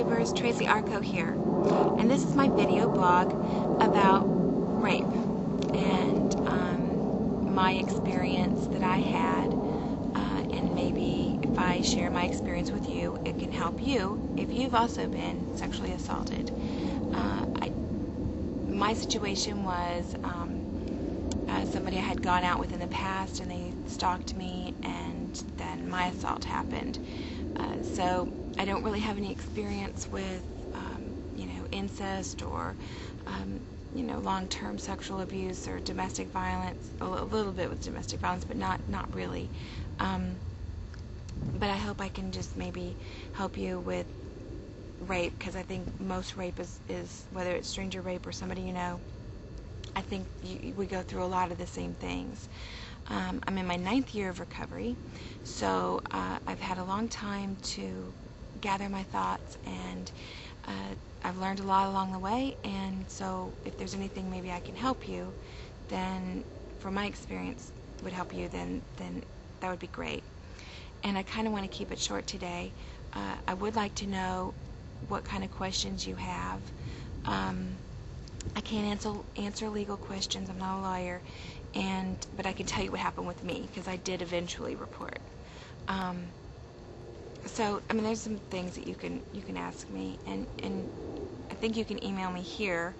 YouTubers, Tracy Arco here, and this is my video blog about rape and my experience that I had, and maybe if I share my experience with you, it can help you if you've also been sexually assaulted. My situation was somebody I had gone out with in the past, and they stalked me, and then my assault happened. So I don't really have any experience with, incest or, long-term sexual abuse or domestic violence. A little bit with domestic violence, but not really. But I hope I can just maybe help you with rape, because I think most rape is whether it's stranger rape or somebody you know, I think we go through a lot of the same things. I'm in my 9th year of recovery, so I've had a long time to gather my thoughts, and I've learned a lot along the way, and so if there's anything maybe I can help you, then from my experience would help you, then that would be great. And I kind of want to keep it short today. I would like to know what kind of questions you have. I can't answer legal questions. I'm not a lawyer, but I can tell you what happened with me, because I did eventually report. So I mean, there's some things that you can ask me, and I think you can email me here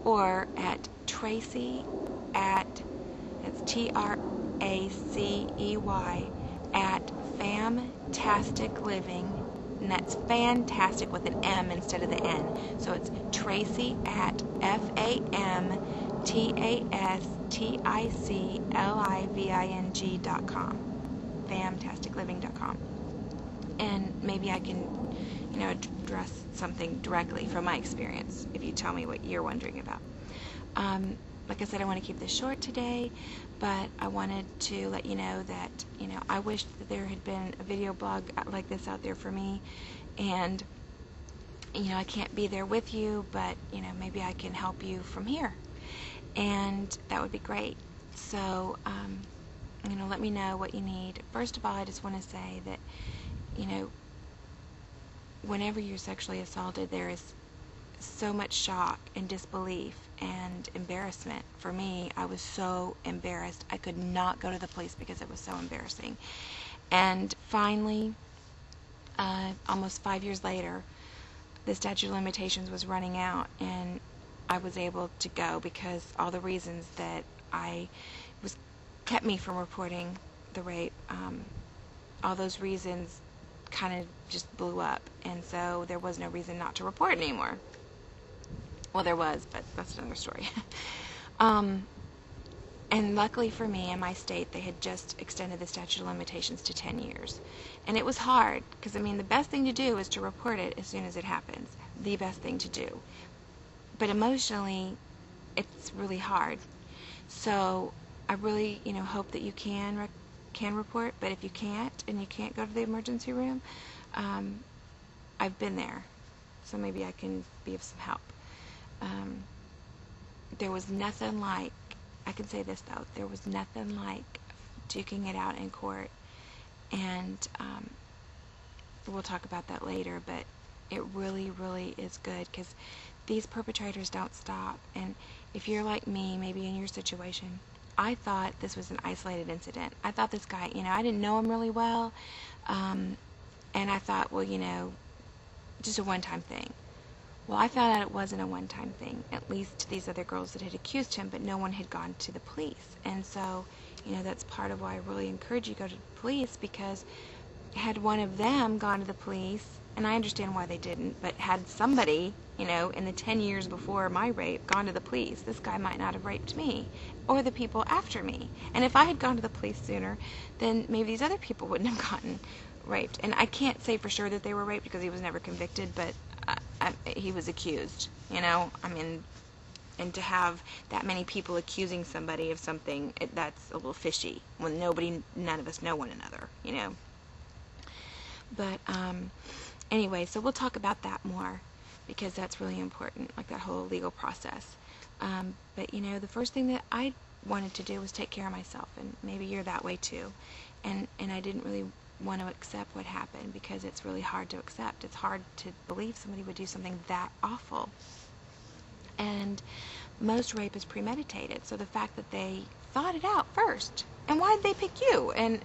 or at Tracy it's TRACEY at Famtastic Living, and that's fantastic with an M instead of the N. So it's Tracy at FAMTASTICLIVING.com, famtasticliving.com. And maybe I can, address something directly from my experience if you tell me what you're wondering about. Like I said, I want to keep this short today, but I wanted to let you know that, I wish that there had been a video blog like this out there for me, and, I can't be there with you, but, maybe I can help you from here, and that would be great. So, let me know what you need. First of all, I just want to say that, whenever you're sexually assaulted, there is so much shock and disbelief and embarrassment. For me, I was so embarrassed. I could not go to the police because it was so embarrassing. And finally, almost 5 years later, the statute of limitations was running out, and I was able to go because all the reasons that kept me from reporting the rape, all those reasons kind of just blew up, and so there was no reason not to report anymore. Well, there was, but that's another story. And luckily for me, in my state, they had just extended the statute of limitations to 10 years. And it was hard, because, the best thing to do is to report it as soon as it happens. The best thing to do. But emotionally, it's really hard. So I really, hope that you can report, but if you can't, and you can't go to the emergency room, I've been there, so maybe I can be of some help. There was nothing like, I can say this though, there was nothing like duking it out in court, and we'll talk about that later, but it really, really is good, because these perpetrators don't stop. And if you're like me, maybe in your situation, I thought this was an isolated incident. I thought this guy, I didn't know him really well, and I thought, well, just a one-time thing. Well, I found out it wasn't a one-time thing, at least to these other girls that had accused him, but no one had gone to the police. And so, that's part of why I really encourage you to go to the police, because had one of them gone to the police, and I understand why they didn't, but had somebody, in the 10 years before my rape gone to the police, this guy might not have raped me, or the people after me. And if I had gone to the police sooner, then maybe these other people wouldn't have gotten raped. And I can't say for sure that they were raped, because he was never convicted, but he was accused, and to have that many people accusing somebody of something, that's a little fishy, when none of us know one another, But anyway, so we'll talk about that more, because that's really important, like that whole legal process. But the first thing that I wanted to do was take care of myself, and maybe you're that way too. And I didn't really want to accept what happened, because it's really hard to accept. It's hard to believe somebody would do something that awful. And most rape is premeditated, so the fact that they thought it out first, and why did they pick you? And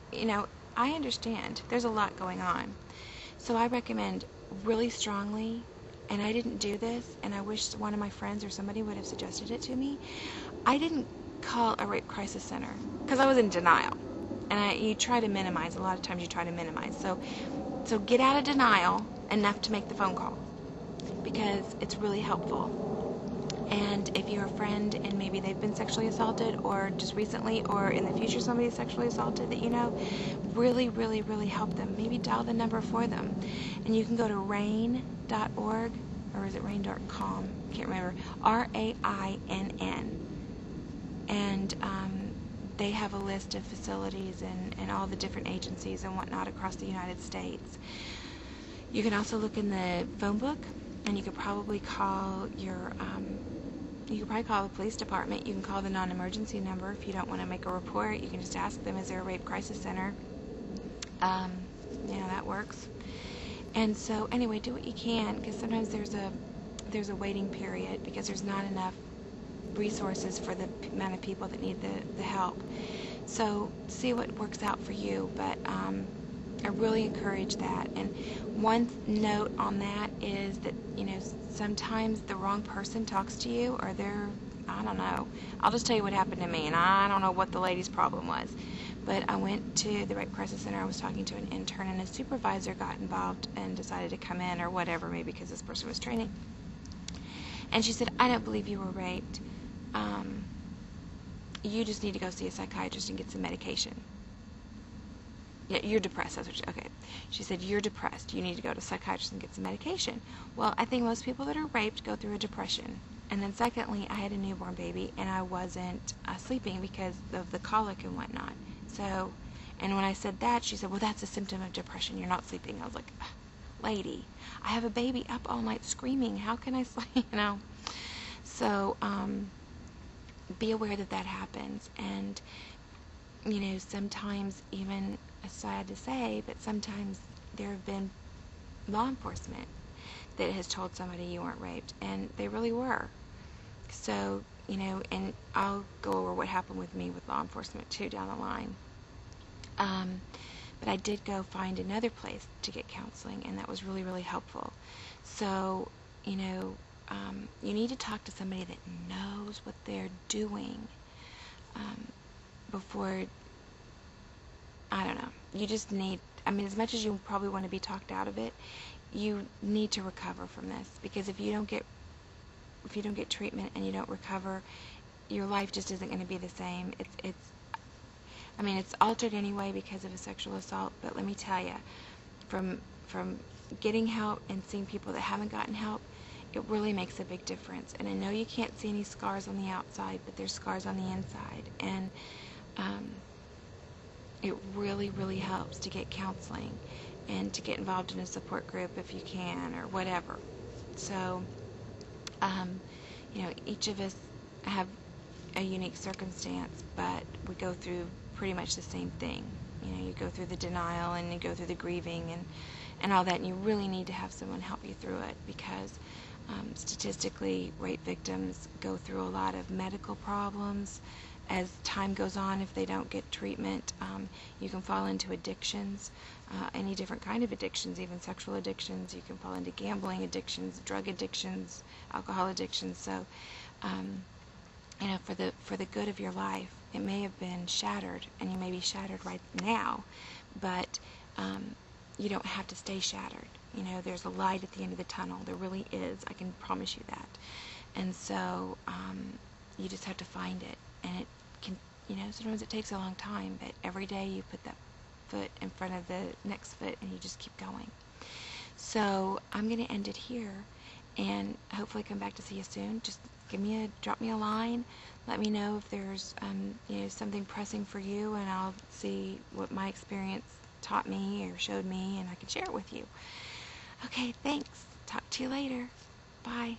I understand there's a lot going on, so I recommend really strongly, and I didn't do this, and I wish one of my friends or somebody would have suggested it to me. I didn't call a rape crisis center because I was in denial, and you try to minimize. A lot of times you try to minimize, so get out of denial enough to make the phone call, because it's really helpful. And if you're a friend and maybe they've been sexually assaulted, or just recently, or in the future somebody's sexually assaulted that you know, really, really, really help them. Maybe dial the number for them. And you can go to rainn.org, or is it rainn.com? Can't remember. RAINN. And they have a list of facilities and all the different agencies and whatnot across the United States. You can also look in the phone book, and you could probably call the police department. You can call the non-emergency number if you don't want to make a report. You can just ask them, is there a rape crisis center? That works. And so anyway, do what you can, because sometimes there's a waiting period because there's not enough resources for the amount of people that need the help. So see what works out for you, but I really encourage that. And one note on that is that, sometimes the wrong person talks to you, or I don't know. I'll just tell you what happened to me, and I don't know what the lady's problem was. But I went to the Rape Crisis Center. I was talking to an intern, and a supervisor got involved and decided to come in, or whatever, maybe because this person was training. And she said, I don't believe you were raped. You just need to go see a psychiatrist and get some medication. Yeah, you're depressed. That's what okay. She said, you're depressed. You need to go to a psychiatrist and get some medication. Well, I think most people that are raped go through a depression. And then secondly, I had a newborn baby, and I wasn't sleeping because of the colic and whatnot. So, and when I said that, she said, well, that's a symptom of depression. You're not sleeping. I was like, lady, I have a baby up all night screaming. How can I sleep? So, be aware that happens. And, sometimes, even sad to say, but sometimes there have been law enforcement that has told somebody you weren't raped, and they really were. So, and I'll go over what happened with me with law enforcement too down the line. But I did go find another place to get counseling, and that was really, really helpful. So, you need to talk to somebody that knows what they're doing before, I don't know. You just need, as much as you probably want to be talked out of it, you need to recover from this, because if you don't get treatment and you don't recover, your life just isn't going to be the same. It's altered anyway because of a sexual assault, but let me tell you, from getting help and seeing people that haven't gotten help, it really makes a big difference. And I know you can't see any scars on the outside, but there's scars on the inside, and it really, really helps to get counseling and to get involved in a support group if you can, or whatever. So, each of us have a unique circumstance, but we go through pretty much the same thing. You go through the denial, and you go through the grieving and all that, and you really need to have someone help you through it, because statistically, rape victims go through a lot of medical problems. As time goes on, if they don't get treatment, you can fall into addictions, any different kind of addictions, even sexual addictions. You can fall into gambling addictions, drug addictions, alcohol addictions. So, for the good of your life, it may have been shattered, and you may be shattered right now, but you don't have to stay shattered. There's a light at the end of the tunnel. There really is. I can promise you that. And so you just have to find it. And it can, sometimes it takes a long time, but every day you put that foot in front of the next foot, and you just keep going. So I'm going to end it here, and hopefully come back to see you soon. Just drop me a line. Let me know if there's something pressing for you, and I'll see what my experience taught me or showed me, and I can share it with you. Okay, thanks. Talk to you later. Bye.